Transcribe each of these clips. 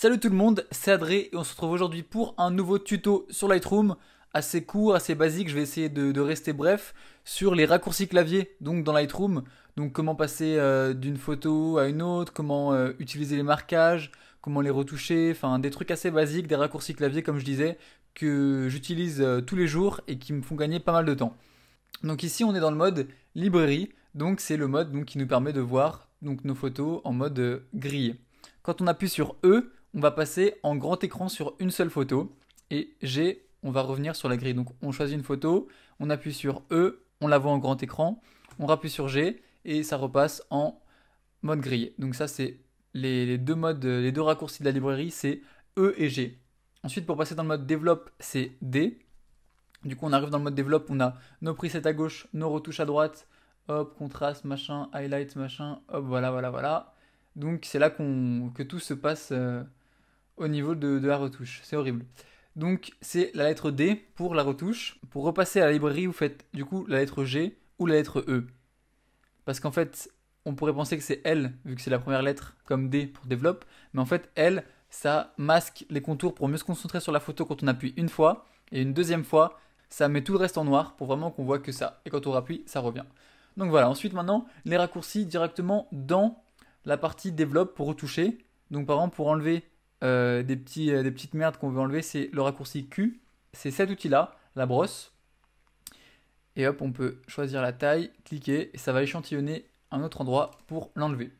Salut tout le monde, c'est Adré et on se retrouve aujourd'hui pour un nouveau tuto sur Lightroom, assez court, assez basique, je vais essayer de rester bref, sur les raccourcis clavier donc dans Lightroom, donc comment passer d'une photo à une autre, comment utiliser les marquages, comment les retoucher, enfin des trucs assez basiques, des raccourcis clavier comme je disais, que j'utilise tous les jours et qui me font gagner pas mal de temps. Donc ici on est dans le mode librairie, donc c'est le mode qui nous permet de voir donc, nos photos en mode grille. Quand on appuie sur E, on va passer en grand écran sur une seule photo et G, on va revenir sur la grille. Donc on choisit une photo, on appuie sur E, on la voit en grand écran, on rappuie sur G et ça repasse en mode grille. Donc ça c'est les deux modes, les deux raccourcis de la librairie, c'est E et G. Ensuite pour passer dans le mode développe, c'est D. Du coup on arrive dans le mode développe, on a nos presets à gauche, nos retouches à droite, hop, contraste, machin, highlight, machin, hop, voilà. Donc c'est là que tout se passe au niveau de la retouche. C'est horrible. Donc c'est la lettre D pour la retouche. Pour repasser à la librairie, vous faites du coup la lettre G ou la lettre E. Parce qu'en fait, on pourrait penser que c'est L, vu que c'est la première lettre, comme D pour développe. Mais en fait, L, ça masque les contours pour mieux se concentrer sur la photo quand on appuie une fois. Et une deuxième fois, ça met tout le reste en noir pour vraiment qu'on voit que ça. Et quand on rappuie, ça revient. Donc voilà, ensuite maintenant, les raccourcis directement la partie développe pour retoucher. Donc par exemple pour enlever des petites merdes qu'on veut enlever, c'est le raccourci Q. C'est cet outil-là, la brosse. Et hop, on peut choisir la taille, cliquer et ça va échantillonner un autre endroit pour l'enlever.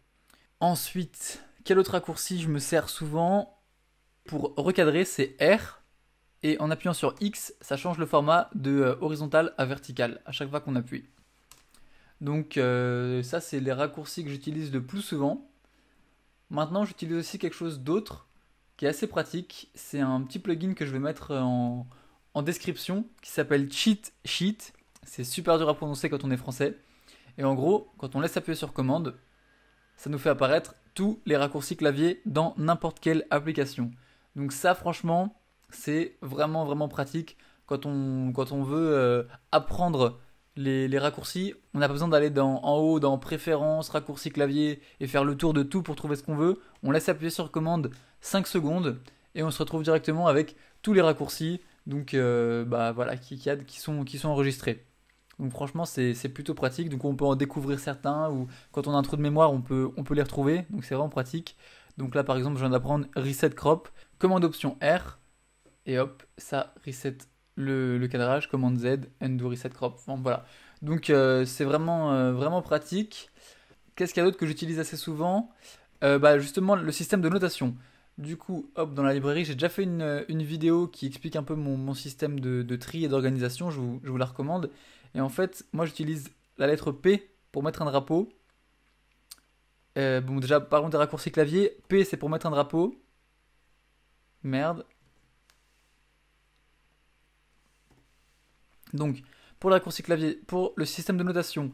Ensuite, quel autre raccourci je me sers souvent pour recadrer, c'est R. Et en appuyant sur X, ça change le format de horizontal à vertical à chaque fois qu'on appuie. Donc ça c'est les raccourcis que j'utilise le plus souvent. Maintenant j'utilise aussi quelque chose d'autre qui est assez pratique. C'est un petit plugin que je vais mettre en description qui s'appelle Cheat Sheet. C'est super dur à prononcer quand on est français. Et en gros, quand on laisse appuyer sur commande, ça nous fait apparaître tous les raccourcis clavier dans n'importe quelle application. Donc ça franchement, c'est vraiment pratique quand on veut apprendre les raccourcis. On n'a pas besoin d'aller en haut dans préférences, raccourcis clavier et faire le tour de tout pour trouver ce qu'on veut. On laisse appuyer sur commande 5 secondes et on se retrouve directement avec tous les raccourcis donc, voilà, qui sont enregistrés. Donc franchement c'est plutôt pratique, donc on peut en découvrir certains ou quand on a un trou de mémoire on peut les retrouver, donc c'est vraiment pratique. Donc là par exemple je viens d'apprendre Reset Crop, commande option R et hop ça reset le cadrage, commande Z, undo reset crop, bon, voilà. Donc c'est vraiment pratique. Qu'est-ce qu'il y a d'autre que j'utilise assez souvent? Justement le système de notation. Du coup, hop, dans la librairie, j'ai déjà fait une vidéo qui explique un peu mon système de tri et d'organisation, je vous la recommande. Et en fait, moi j'utilise la lettre P pour mettre un drapeau. Bon, déjà, par contre, des raccourcis clavier, P c'est pour mettre un drapeau. Merde. Donc, pour le raccourci clavier, pour le système de notation,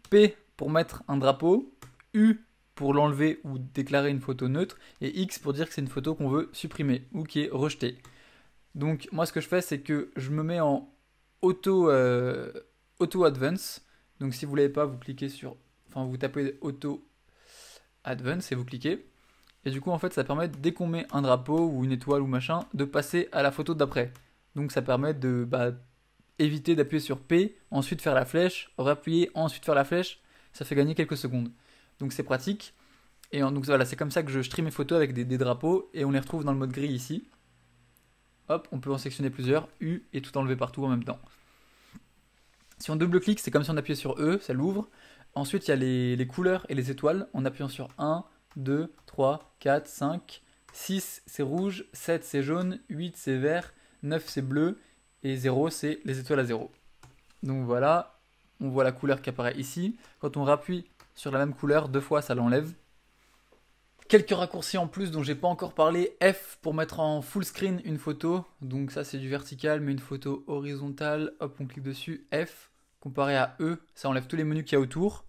P pour mettre un drapeau, U pour l'enlever ou déclarer une photo neutre, et X pour dire que c'est une photo qu'on veut supprimer ou qui est rejetée. Donc, moi, ce que je fais, c'est que je me mets en auto advance. Donc, si vous ne l'avez pas, vous cliquez sur, enfin, vous tapez auto advance et vous cliquez. Et du coup, en fait, ça permet, dès qu'on met un drapeau ou une étoile ou machin, de passer à la photo d'après. Donc, ça permet de éviter d'appuyer sur P, ensuite faire la flèche, réappuyer, ensuite faire la flèche, ça fait gagner quelques secondes. Donc c'est pratique. Et donc voilà, c'est comme ça que je trie mes photos avec des drapeaux et on les retrouve dans le mode gris ici. Hop, on peut en sectionner plusieurs, U et tout enlever partout en même temps. Si on double-clique, c'est comme si on appuyait sur E, ça l'ouvre. Ensuite, il y a les couleurs et les étoiles en appuyant sur 1, 2, 3, 4, 5, 6 c'est rouge, 7 c'est jaune, 8 c'est vert, 9 c'est bleu et 0 c'est les étoiles à 0. Donc voilà, on voit la couleur qui apparaît ici. Quand on rappuie sur la même couleur deux fois, ça l'enlève. Quelques raccourcis en plus dont j'ai pas encore parlé. F pour mettre en full screen une photo. Donc ça c'est du vertical, mais une photo horizontale. Hop, on clique dessus. F comparé à E, ça enlève tous les menus qu'il y a autour.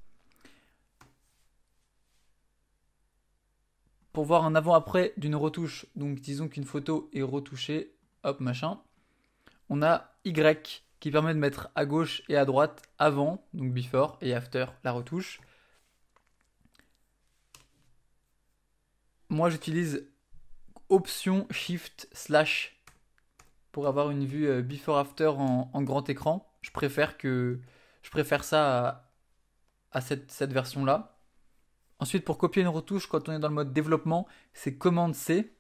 Pour voir un avant-après d'une retouche, donc disons qu'une photo est retouchée, hop machin. On a Y qui permet de mettre à gauche et à droite avant, donc before, et after, la retouche. Moi j'utilise Option Shift Slash pour avoir une vue before after en grand écran. Je préfère ça à cette version-là. Ensuite, pour copier une retouche, quand on est dans le mode développement, c'est commande C.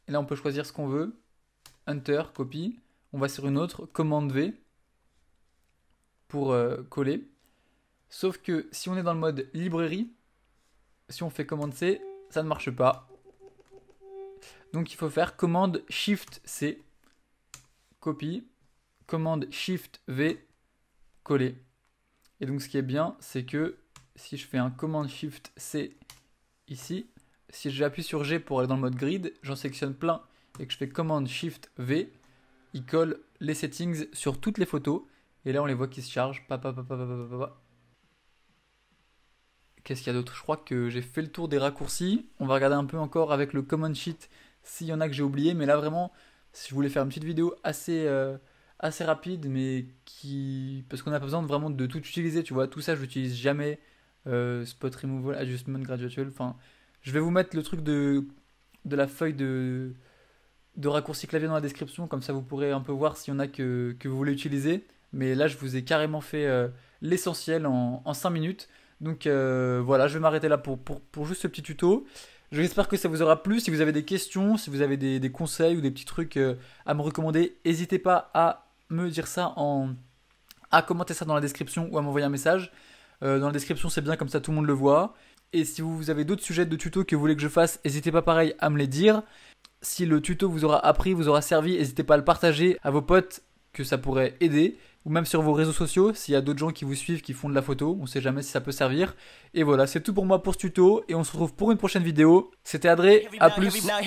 Et là, on peut choisir ce qu'on veut. Enter, copie. On va sur une autre, commande V pour coller. Sauf que si on est dans le mode librairie, si on fait commande C, ça ne marche pas. Donc il faut faire commande Shift C, copie, commande Shift V, coller. Et donc ce qui est bien, c'est que si je fais un commande Shift C ici, si j'appuie sur G pour aller dans le mode grid, j'en sélectionne plein et que je fais commande Shift V, il colle les settings sur toutes les photos. Et là on les voit qui se chargent. Qu'est-ce qu'il y a d'autre? Je crois que j'ai fait le tour des raccourcis. On va regarder un peu encore avec le command sheet s'il y en a que j'ai oublié. Mais là vraiment, si je voulais faire une petite vidéo assez rapide, mais parce qu'on n'a pas besoin vraiment de tout utiliser, tu vois. Tout ça je l'utilise jamais. Spot removal, adjustment gradual. Enfin, je vais vous mettre le truc de la feuille de raccourci clavier dans la description. Comme ça vous pourrez un peu voir s'il y en a que vous voulez utiliser. Mais là je vous ai carrément fait l'essentiel en 5 minutes. Donc voilà, je vais m'arrêter là pour juste ce petit tuto. J'espère que ça vous aura plu. Si vous avez des questions, si vous avez des conseils ou des petits trucs à me recommander, n'hésitez pas à me dire ça, à commenter ça dans la description ou à m'envoyer un message. Dans la description, c'est bien, comme ça tout le monde le voit. Et si vous avez d'autres sujets de tuto que vous voulez que je fasse, n'hésitez pas pareil à me les dire. Si le tuto vous aura appris, vous aura servi, n'hésitez pas à le partager à vos potes que ça pourrait aider. Ou même sur vos réseaux sociaux, s'il y a d'autres gens qui vous suivent, qui font de la photo, on sait jamais si ça peut servir. Et voilà, c'est tout pour moi pour ce tuto, et on se retrouve pour une prochaine vidéo. C'était Adré, à plus, ciao.